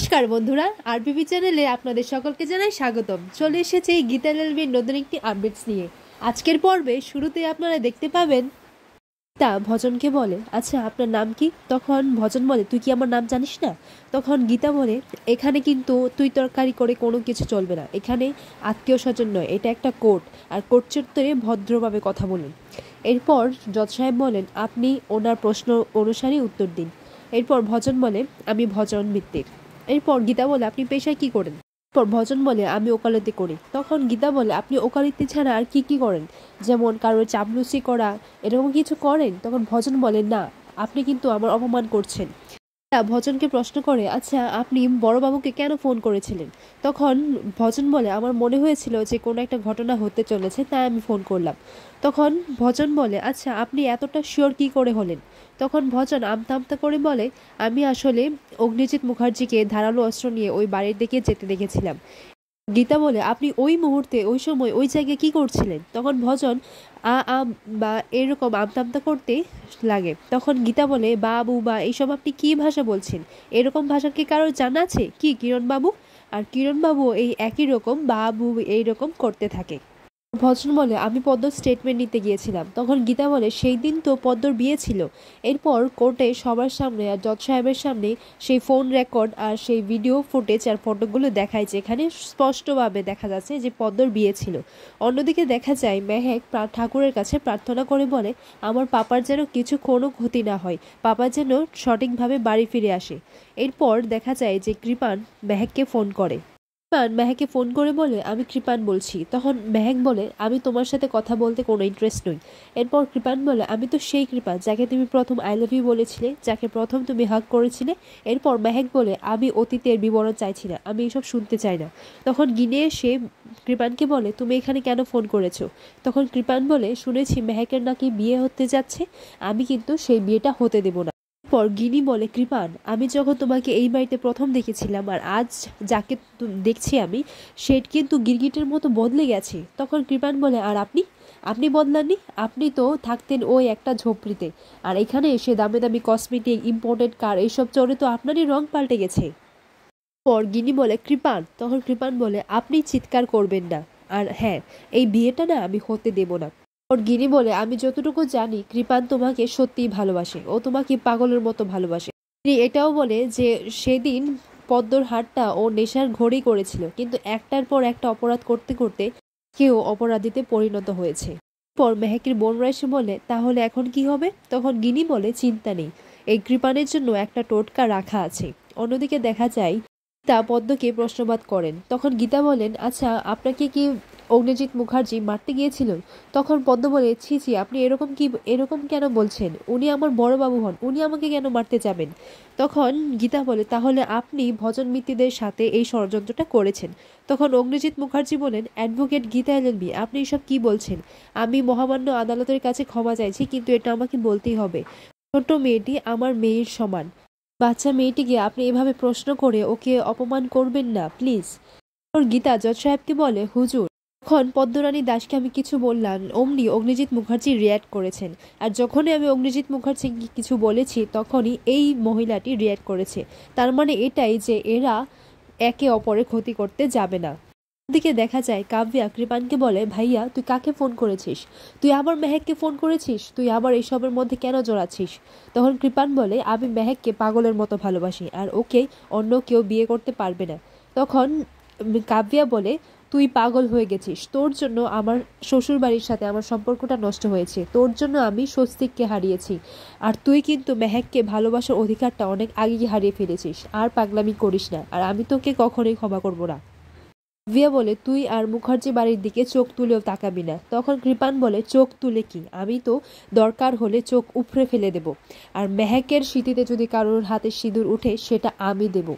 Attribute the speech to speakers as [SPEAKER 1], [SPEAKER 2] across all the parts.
[SPEAKER 1] নমস্কার বন্ধুরা, আরবিবি চ্যানেলে আপনাদের সকলকে জানাই স্বাগতম। চলে এসেছে গীতা এলএলবির নতুন একটি আপডেটস নিয়ে। আজকের পর্বে শুরুতে আপনারা দেখতে পাবেন তা ভজনকে বলে, আচ্ছা আপনার নাম কি? তখন ভজন বলে, তুই কি আমার নাম জানিস না? তখন গীতা বলে, এখানে কিন্তু তুই তরকারি করে কোনো কিছু চলবে না, এখানে আত্মীয় স্বজন নয়, এটা একটা কোর্ট, আর কোর্ট চত্বরে ভদ্রভাবে কথা বলুন। এরপর জজ সাহেব বলেন, আপনি ওনার প্রশ্ন অনুসারে উত্তর দিন। এরপর ভজন বলে, আমি ভজন মিত্তির। এরপর গীতা বলে, আপনি পেশায় কি করেন? এরপর ভজন বলে, আমি ওকালতি করি। তখন গীতা বলে, আপনি ওকালতি ছাড়া আর কি কি করেন, যেমন কারোর চাপলুসি করা, এরকম কিছু করেন? তখন ভজন বলে, না, আপনি কিন্তু আমার অপমান করছেন। ভজনকে প্রশ্ন করে, আচ্ছা আপনি বড়বাবুকে কেন ফোন করেছিলেন? তখন ভজন বলে, আমার মনে হয়েছিল যে কোনো একটা ঘটনা হতে চলেছে, তাই আমি ফোন করলাম। তখন ভজন বলে, আচ্ছা আপনি এতটা শিওর কি করে হলেন? তখন ভজন আমতা আমতা করে বলে, আমি আসলে অগ্নিজিৎ মুখার্জিকে ধারালো অস্ত্র নিয়ে ওই বাড়ির দিকে যেতে দেখেছিলাম। গীতা বলে, আপনি ওই মুহূর্তে ওই সময় ওই জায়গায় কি করছিলেন? তখন ভজন বা এরকম আমতা আমতা করতে লাগে। তখন গীতা বলে, বাবু বা এইসব আপনি কি ভাষা বলছেন? এরকম ভাষা কি কারোর জানা আছে কি, কিরণবাবু? আর কিরণবাবু এই একই রকম বাবু এইরকম করতে থাকে। ভজন বলে, আমি পদ্মর স্টেটমেন্ট নিতে গিয়েছিলাম। তখন গীতা বলে, সেই দিন তো পদ্মর বিয়ে ছিল। এরপর কোর্টে সবার সামনে আর জজ সাহেবের সামনে সেই ফোন রেকর্ড আর সেই ভিডিও ফুটেজ আর ফটোগুলো দেখায়, যেখানে স্পষ্টভাবে দেখা যাচ্ছে যে পদ্মর বিয়ে ছিল। অন্যদিকে দেখা যায় মেহেক ঠাকুরের কাছে প্রার্থনা করে বলে, আমার পাপার যেন কোনো ক্ষতি না হয়, পাপা যেন সঠিকভাবে বাড়ি ফিরে আসে। এরপর দেখা যায় যে কৃপান মেহেককে ফোন করে। কৃপান মেহেককে ফোন করে বলে, আমি কৃপান বলছি। তখন মেহেক বলে, আমি তোমার সাথে কথা বলতে কোনো ইন্টারেস্ট নই। এরপর কৃপান বলে, আমি তো সেই কৃপান যাকে তুমি প্রথম আই লাভ ইউ বলেছিলে, যাকে প্রথম তুমি হাগ করেছিলে। এরপর মেহেক বলে, আমি অতীতের বিবরণ চাইছি না, আমি এসব শুনতে চাই না। তখন গিনে এসে কৃপানকে বলে, তুমি এখানে কেন ফোন করেছো? তখন কৃপান বলে, শুনেছি মেহেকের নাকি বিয়ে হতে যাচ্ছে, আমি কিন্তু সেই বিয়েটা হতে দেব না। পর গিনি বলে, কৃপান, আমি যখন তোমাকে এই বাড়িতে প্রথম দেখেছিলাম আর আজ যাকে দেখছি আমি, সে কিন্তু গিরগিটের মতো বদলে গেছে। তখন কৃপান বলে, আর আপনি আপনি বদলাননি, আপনি তো থাকতেন ওই একটা ঝোপড়িতে, আর এখানে এসে দামি দামি কসমেটিক, ইম্পোর্টেড কার এইসব চড়ে তো আপনারই রং পাল্টে গেছে। পর গিনি বলে, কৃপান। তখন কৃপান বলে, আপনি চিৎকার করবেন না, আর হ্যাঁ, এই বিয়েটা না আমি হতে দেব না। ওর গিনি বলে, আমি যতটুকু জানি কৃপান তোমাকে সত্যিই ভালোবাসে, ও তোমাকে পাগলের মতো ভালোবাসে। তিনি এটাও বলে যে সেদিন পদ্মর হাটটা ও নেশার ঘড়ি করেছিল, কিন্তু একটার পর একটা অপরাধ করতে করতে কেউ অপরাধীতে পরিণত হয়েছে। পর মেহেকের বোনরা এসে বলে, তাহলে এখন কি হবে? তখন গিনি বলে, চিন্তা নেই, এই কৃপানের জন্য একটা টোটকা রাখা আছে। অন্যদিকে দেখা যায় তা পদ্মকে প্রশ্নবাদ করেন। তখন গীতা বলেন, আচ্ছা আপনাকে কি অগ্নিজিৎ মুখার্জি মারতে গিয়েছিলেন? তখন পদ্ম বলে, ছি ছি, আপনি এরকম কেন বলছেন? উনি আমার বড় বাবু হন, উনি আমাকে কেন মারতে যাবেন? তখন গীতা বলে, তাহলে আপনি ভজন মিত্রদের সাথে এই ষড়যন্ত্রটা করেছেন। তখন অগ্নিজিৎ মুখার্জি বলেন, অ্যাডভোকেট গীতা এলএলবি, আপনি এসব কি বলছেন? আমি মহামান্য আদালতের কাছে ক্ষমা চাইছি, কিন্তু এটা আমাকে বলতেই হবে। ছোট্ট মেয়েটি আমার মেয়ের সমান, বাচ্চা মেয়েটিকে আপনি এভাবে প্রশ্ন করে ওকে অপমান করবেন না, প্লিজ। গীতা জজ সাহেবকে বলে, হুজুর, তখন পদ্মরানী দাসকে আমি কিছু বললাম, অমনি অগ্নিজিৎ মুখার্জি রিয়্যাক্ট করেছেন। আর যখনই আমি অগ্নিজিৎ মুখার্জি কিছু বলেছি, তখনই এই মহিলাটি রিয়্যাক্ট করেছে। তার মানে এটাই যে এরা একে অপরের ক্ষতি করতে যাবে না। দিকে দেখা যায় কাব্যা কৃপানকে বলে, ভাইয়া তুই কাকে ফোন করেছিস? তুই আবার মেহেককে ফোন করেছিস? তুই আবার এইসবের মধ্যে কেন জড়াচ্ছিস? তখন কৃপান বলে, আমি মেহেককে পাগলের মতো ভালোবাসি, আর ওকে অন্য কেউ বিয়ে করতে পারবে না। তখন কাব্যা বলে, তুই পাগল হয়ে গেছিস, তোর জন্য আমার শ্বশুর বাড়ির সাথে আমার সম্পর্কটা নষ্ট হয়েছে, তোর জন্য আমি স্বস্তিককে হারিয়েছি, আর তুই কিন্তু মেহেককে ভালোবাসার অধিকারটা অনেক আগেই হারিয়ে ফেলেছিস। আর পাগলামি করিস না, আর আমি তোকে কখনোই ক্ষমা করবো না। ভিয়া বলে, তুই আর মুখার্জি বাড়ির দিকে চোখ তুলেও তাকাবি না। তখন কৃপান বলে, চোখ তুলে কি, আমি তো দরকার হলে চোখ উপড়ে ফেলে দেব, আর মেহেকের স্মৃতিতে যদি কারোর হাতে সিঁদুর উঠে সেটা আমি দেব।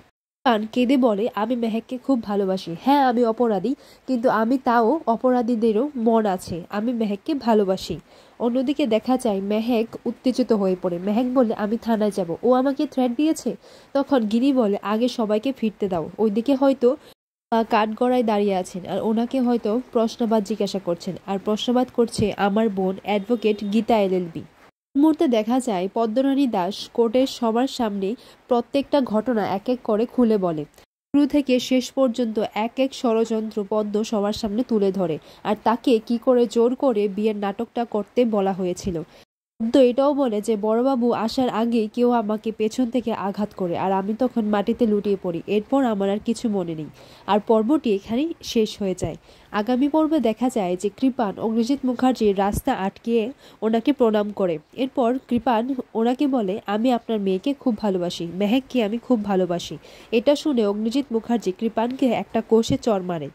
[SPEAKER 1] কৃপান কেঁদে বলে, আমি মেহেককে খুব ভালোবাসি, হ্যাঁ আমি অপরাধী, কিন্তু আমি তাও অপরাধীদেরও মন আছে, আমি মেহেককে ভালোবাসি। অন্যদিকে দেখা যায় মেহেক উত্তেজিত হয়ে পড়ে। মেহেক বলে, আমি থানায় যাব, ও আমাকে থ্রেট দিয়েছে। তখন গিনি বলে, আগে সবাইকে ফিরতে দাও, ওইদিকে হয়তো কাঠগড়ায় দাঁড়িয়ে আছেন, আর ওনাকে হয়তো প্রশ্নবাদ জিজ্ঞাসা করছেন, আর প্রশ্নবাদ করছে আমার বোন অ্যাডভোকেট গীতা এলএলবি। মুহূর্তে দেখা যায় পদ্মরানী দাস কোর্টের সবার সামনে প্রত্যেকটা ঘটনা এক এক করে খুলে বলে। শুরু থেকে শেষ পর্যন্ত এক এক ষড়যন্ত্র পদ্ম সবার সামনে তুলে ধরে, আর তাকে কি করে জোর করে বিয়ের নাটকটা করতে বলা হয়েছিল। পদ্ম এটাও বলে যে বড়বাবু আসার আগেই কেউ আমাকে পেছন থেকে আঘাত করে, আর আমি তখন মাটিতে লুটিয়ে পড়ি। এরপর আমার আর কিছু মনে নেই, আর পর্বটি এখানেই শেষ হয়ে যায়। আগামী পর্বে দেখা যায় যে কৃপান অগ্নিজিৎ মুখার্জির রাস্তা আটকিয়ে ওনাকে প্রণাম করে। এরপর কৃপান ওনাকে বলে, আমি আপনার মেয়েকে খুব ভালোবাসি, মেহেককে আমি খুব ভালোবাসি। এটা শুনে অগ্নিজিৎ মুখার্জি কৃপানকে একটা কষে চড় মারে।